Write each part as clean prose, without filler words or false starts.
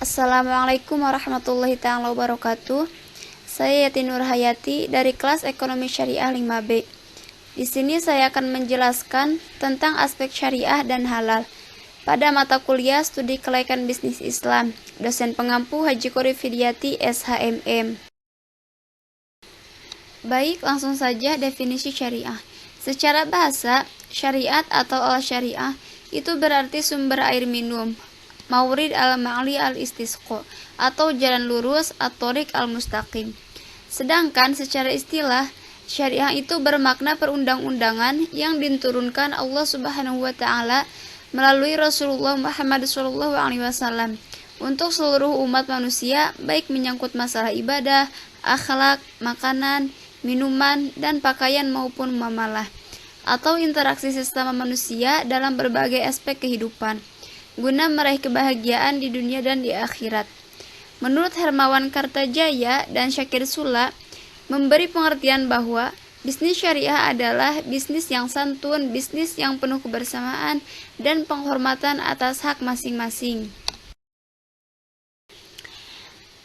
Assalamualaikum warahmatullahi taala wabarakatuh. Saya Yati Nur Hayati dari kelas Ekonomi Syariah 5B. Di sini saya akan menjelaskan tentang aspek syariah dan halal pada mata kuliah Studi Kelaikan Bisnis Islam, dosen pengampu Haji Qorib Fidyati SHMM. Baik, langsung saja definisi syariah. Secara bahasa, syariat atau al-syariah itu berarti sumber air minum, maurid al-ma'li al-istisqa, atau jalan lurus at-thoriq al-mustaqim. Sedangkan secara istilah, syariah itu bermakna perundang-undangan yang diturunkan Allah Subhanahu wa taala melalui Rasulullah Muhammad SAW untuk seluruh umat manusia, baik menyangkut masalah ibadah, akhlak, makanan, minuman, dan pakaian maupun muamalah, atau interaksi sesama manusia dalam berbagai aspek kehidupan, guna meraih kebahagiaan di dunia dan di akhirat. Menurut Hermawan Kartajaya dan Syakir Sula, memberi pengertian bahwa bisnis syariah adalah bisnis yang santun, bisnis yang penuh kebersamaan, dan penghormatan atas hak masing-masing.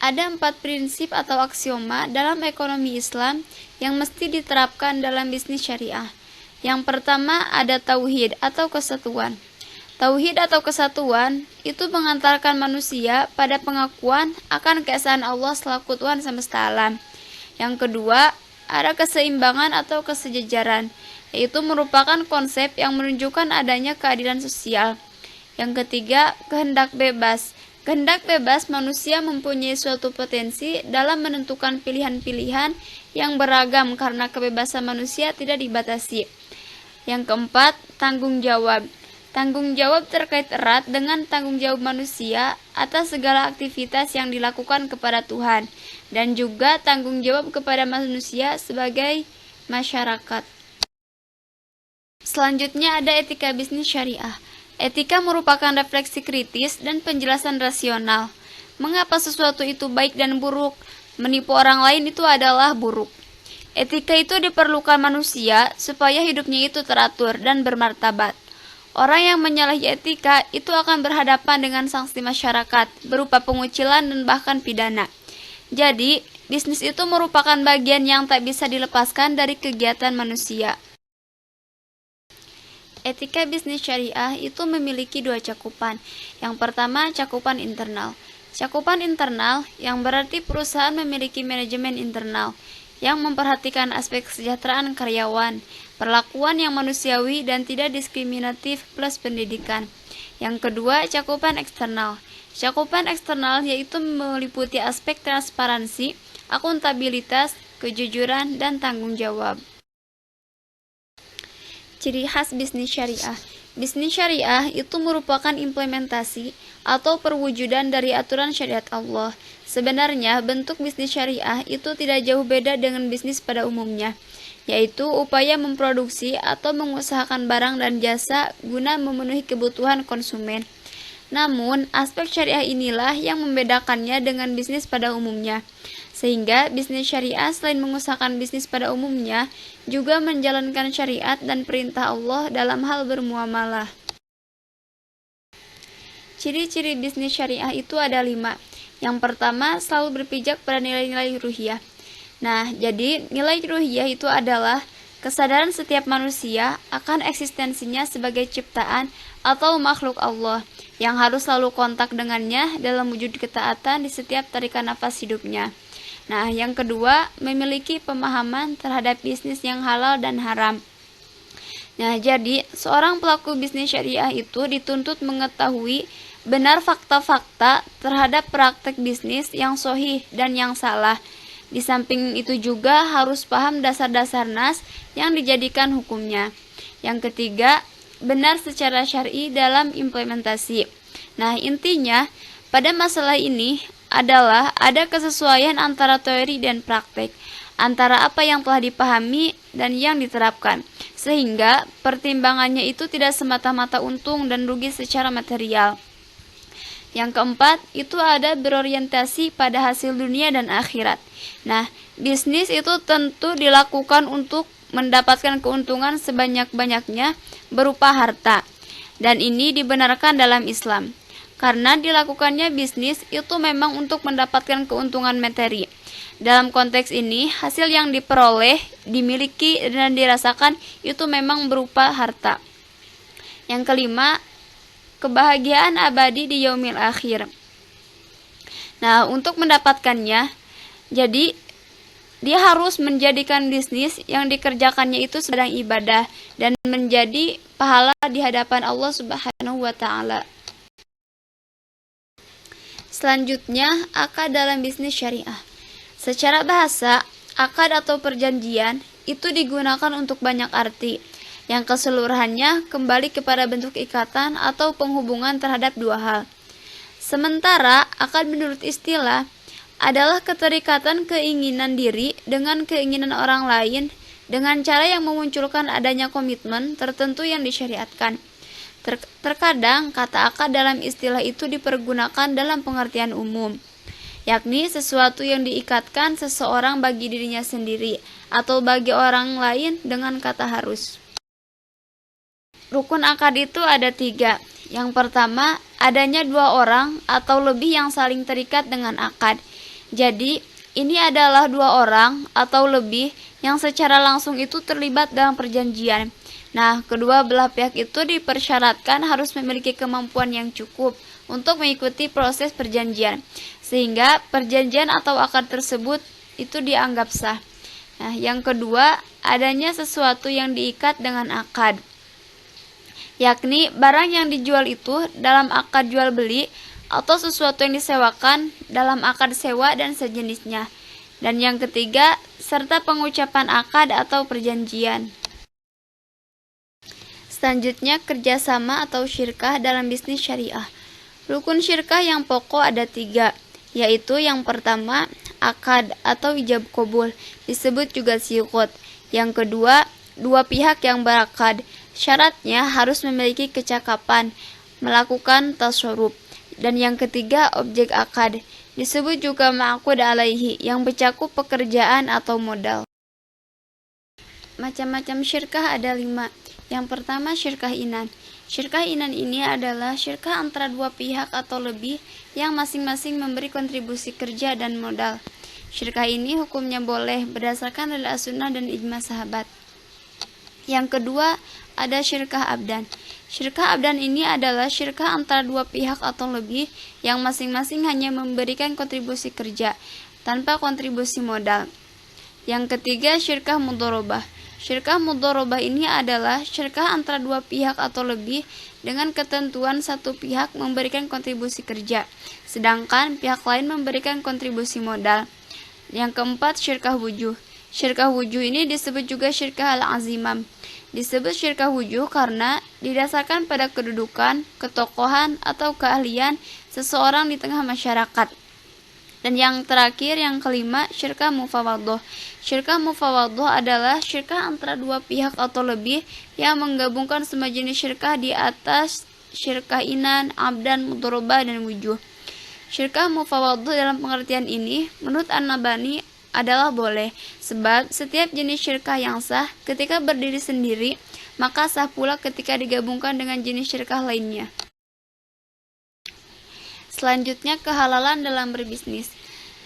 Ada 4 prinsip atau aksioma dalam ekonomi Islam yang mesti diterapkan dalam bisnis syariah. Yang pertama ada tauhid atau kesatuan. Tauhid atau kesatuan itu mengantarkan manusia pada pengakuan akan keesaan Allah selaku Tuhan semesta alam. Yang kedua, ada keseimbangan atau kesejajaran, yaitu merupakan konsep yang menunjukkan adanya keadilan sosial. Yang ketiga, kehendak bebas. Kehendak bebas manusia mempunyai suatu potensi dalam menentukan pilihan-pilihan yang beragam karena kebebasan manusia tidak dibatasi. Yang keempat, tanggung jawab. Tanggung jawab terkait erat dengan tanggung jawab manusia atas segala aktivitas yang dilakukan kepada Tuhan, dan juga tanggung jawab kepada manusia sebagai masyarakat. Selanjutnya ada etika bisnis syariah. Etika merupakan refleksi kritis dan penjelasan rasional. Mengapa sesuatu itu baik dan buruk? Menipu orang lain itu adalah buruk. Etika itu diperlukan manusia supaya hidupnya itu teratur dan bermartabat. Orang yang menyalahi etika itu akan berhadapan dengan sanksi masyarakat berupa pengucilan dan bahkan pidana. Jadi, bisnis itu merupakan bagian yang tak bisa dilepaskan dari kegiatan manusia. Etika bisnis syariah itu memiliki 2 cakupan. Yang pertama, cakupan internal. Cakupan internal yang berarti perusahaan memiliki manajemen internal yang memperhatikan aspek kesejahteraan karyawan, perlakuan yang manusiawi dan tidak diskriminatif plus pendidikan. Yang kedua, cakupan eksternal. Cakupan eksternal yaitu meliputi aspek transparansi, akuntabilitas, kejujuran, dan tanggung jawab. Ciri khas bisnis syariah. Bisnis syariah itu merupakan implementasi atau perwujudan dari aturan syariat Allah. Sebenarnya bentuk bisnis syariah itu tidak jauh beda dengan bisnis pada umumnya, yaitu upaya memproduksi atau mengusahakan barang dan jasa guna memenuhi kebutuhan konsumen. Namun, aspek syariah inilah yang membedakannya dengan bisnis pada umumnya. Sehingga bisnis syariah selain mengusahakan bisnis pada umumnya, juga menjalankan syariat dan perintah Allah dalam hal bermuamalah. Ciri-ciri bisnis syariah itu ada 5. Yang pertama, selalu berpijak pada nilai-nilai ruhiyah. Nah, jadi nilai ruhiyah itu adalah kesadaran setiap manusia akan eksistensinya sebagai ciptaan atau makhluk Allah yang harus selalu kontak dengannya dalam wujud ketaatan di setiap tarikan nafas hidupnya. Nah, yang kedua, memiliki pemahaman terhadap bisnis yang halal dan haram. Nah, jadi seorang pelaku bisnis syariah itu dituntut mengetahui benar fakta-fakta terhadap praktek bisnis yang sahih dan yang salah. Di samping itu juga harus paham dasar-dasar nas yang dijadikan hukumnya. Yang ketiga, benar secara syar'i dalam implementasi. Nah, intinya pada masalah ini adalah ada kesesuaian antara teori dan praktek, antara apa yang telah dipahami dan yang diterapkan, sehingga pertimbangannya itu tidak semata-mata untung dan rugi secara material. Yang keempat, itu ada berorientasi pada hasil dunia dan akhirat. Nah, bisnis itu tentu dilakukan untuk mendapatkan keuntungan sebanyak-banyaknya berupa harta. Dan ini dibenarkan dalam Islam. karena dilakukannya bisnis itu memang untuk mendapatkan keuntungan materi. Dalam konteks ini, hasil yang diperoleh, dimiliki, dan dirasakan itu memang berupa harta. Yang kelima, kebahagiaan abadi di yaumil akhir. Nah, untuk mendapatkannya, jadi dia harus menjadikan bisnis yang dikerjakannya itu sedang ibadah dan menjadi pahala di hadapan Allah Subhanahu wa taala. Selanjutnya, akad dalam bisnis syariah. Secara bahasa, akad atau perjanjian itu digunakan untuk banyak arti, yang keseluruhannya kembali kepada bentuk ikatan atau penghubungan terhadap dua hal. Sementara, akad menurut istilah adalah keterikatan keinginan diri dengan keinginan orang lain dengan cara yang memunculkan adanya komitmen tertentu yang disyariatkan. Terkadang kata akad dalam istilah itu dipergunakan dalam pengertian umum, yakni sesuatu yang diikatkan seseorang bagi dirinya sendiri atau bagi orang lain dengan kata harus. Rukun akad itu ada 3. Yang pertama, adanya 2 orang atau lebih yang saling terikat dengan akad. Jadi, ini adalah 2 orang atau lebih yang secara langsung itu terlibat dalam perjanjian. Nah, kedua belah pihak itu dipersyaratkan harus memiliki kemampuan yang cukup untuk mengikuti proses perjanjian, sehingga perjanjian atau akad tersebut itu dianggap sah. Nah, yang kedua, adanya sesuatu yang diikat dengan akad, yakni barang yang dijual itu dalam akad jual beli atau sesuatu yang disewakan dalam akad sewa dan sejenisnya. Dan yang ketiga, serta pengucapan akad atau perjanjian. Selanjutnya, kerjasama atau syirkah dalam bisnis syariah. Rukun syirkah yang pokok ada 3, yaitu yang pertama, akad atau ijab qabul, disebut juga siqot. Yang kedua, 2 pihak yang berakad, syaratnya harus memiliki kecakapan, melakukan tasyarruf. Dan yang ketiga, objek akad, disebut juga ma'qud alaihi, yang bercakup pekerjaan atau modal. Macam-macam syirkah ada 5. Yang pertama, syirkah inan. Syirkah inan ini adalah syirkah antara 2 pihak atau lebih yang masing-masing memberi kontribusi kerja dan modal. Syirkah ini hukumnya boleh berdasarkan dalil as-sunnah dan ijma sahabat. Yang kedua, ada syirkah abdan. Syirkah abdan ini adalah syirkah antara 2 pihak atau lebih yang masing-masing hanya memberikan kontribusi kerja tanpa kontribusi modal. Yang ketiga, syirkah mudharabah. Syirkah mudharabah ini adalah syirkah antara 2 pihak atau lebih dengan ketentuan satu pihak memberikan kontribusi kerja, sedangkan pihak lain memberikan kontribusi modal. Yang keempat, syirkah wujuh. Syirkah wujuh ini disebut juga syirkah al-azimam. Disebut syirkah wujuh karena didasarkan pada kedudukan, ketokohan, atau keahlian seseorang di tengah masyarakat. Dan yang terakhir, yang kelima, syirkah mufawadhah. Syirkah mufawadhah adalah syirkah antara 2 pihak atau lebih yang menggabungkan semua jenis syirkah di atas syirkah inan, abdan, mudharabah, dan wujuh. Syirkah mufawadhah dalam pengertian ini, menurut An-Nabhani, adalah boleh, sebab setiap jenis syirkah yang sah ketika berdiri sendiri, maka sah pula ketika digabungkan dengan jenis syirkah lainnya. Selanjutnya, kehalalan dalam berbisnis.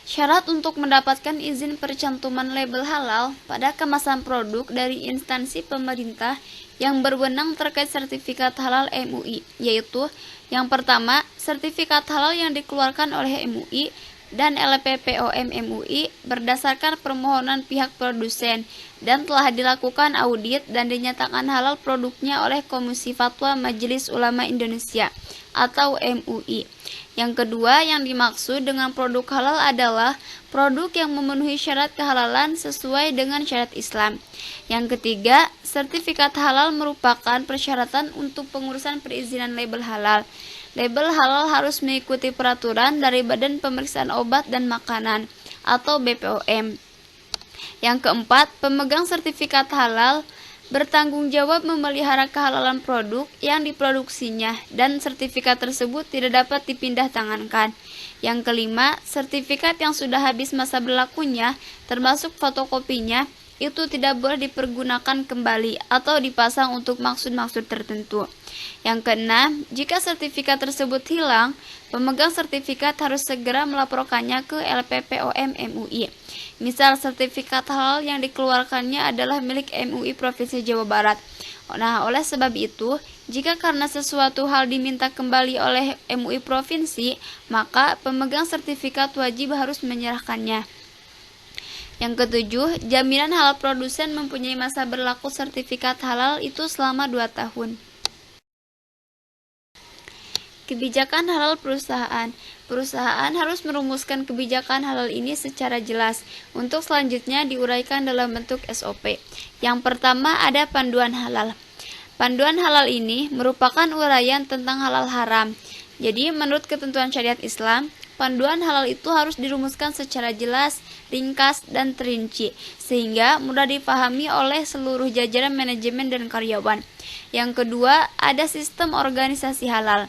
Syarat untuk mendapatkan izin percantuman label halal pada kemasan produk dari instansi pemerintah yang berwenang terkait sertifikat halal MUI, yaitu yang pertama, sertifikat halal yang dikeluarkan oleh MUI dan LPPOM MUI berdasarkan permohonan pihak produsen dan telah dilakukan audit dan dinyatakan halal produknya oleh Komisi Fatwa Majelis Ulama Indonesia atau MUI. Yang kedua, yang dimaksud dengan produk halal adalah produk yang memenuhi syarat kehalalan sesuai dengan syariat Islam. Yang ketiga, sertifikat halal merupakan persyaratan untuk pengurusan perizinan label halal. Label halal harus mengikuti peraturan dari Badan Pemeriksaan Obat dan Makanan atau BPOM. Yang keempat, pemegang sertifikat halal bertanggung jawab memelihara kehalalan produk yang diproduksinya dan sertifikat tersebut tidak dapat dipindah tangankan. Yang kelima, sertifikat yang sudah habis masa berlakunya termasuk fotokopinya itu tidak boleh dipergunakan kembali atau dipasang untuk maksud-maksud tertentu. Yang keenam, jika sertifikat tersebut hilang, pemegang sertifikat harus segera melaporkannya ke LPPOM MUI. Misal, sertifikat halal yang dikeluarkannya adalah milik MUI Provinsi Jawa Barat. Nah, oleh sebab itu, jika karena sesuatu hal diminta kembali oleh MUI Provinsi, maka pemegang sertifikat wajib harus menyerahkannya. Yang ketujuh, jaminan halal produsen mempunyai masa berlaku sertifikat halal itu selama 2 tahun. Kebijakan halal perusahaan. Perusahaan harus merumuskan kebijakan halal ini secara jelas. Untuk selanjutnya diuraikan dalam bentuk SOP. Yang pertama ada panduan halal. Panduan halal ini merupakan uraian tentang halal haram. Jadi menurut ketentuan syariat Islam, panduan halal itu harus dirumuskan secara jelas, ringkas, dan terinci, sehingga mudah dipahami oleh seluruh jajaran manajemen dan karyawan. Yang kedua, ada sistem organisasi halal.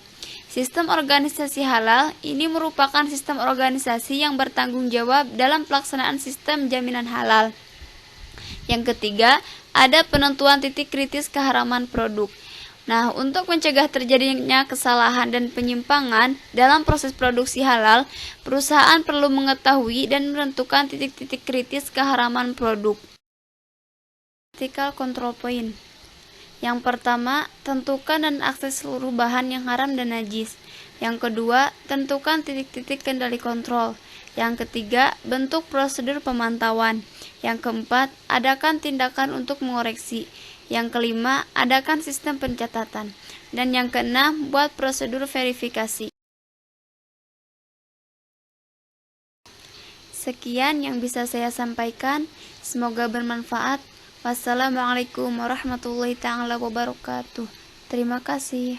Sistem organisasi halal ini merupakan sistem organisasi yang bertanggung jawab dalam pelaksanaan sistem jaminan halal. Yang ketiga, ada penentuan titik kritis keharaman produk. Nah, untuk mencegah terjadinya kesalahan dan penyimpangan dalam proses produksi halal, perusahaan perlu mengetahui dan menentukan titik-titik kritis keharaman produk. Ethical control point. Yang pertama, tentukan dan akses seluruh bahan yang haram dan najis. Yang kedua, tentukan titik-titik kendali kontrol. Yang ketiga, bentuk prosedur pemantauan. Yang keempat, adakan tindakan untuk mengoreksi. Yang kelima, adakan sistem pencatatan. Dan yang keenam, buat prosedur verifikasi. Sekian yang bisa saya sampaikan. Semoga bermanfaat. Wassalamualaikum warahmatullahi wabarakatuh. Terima kasih.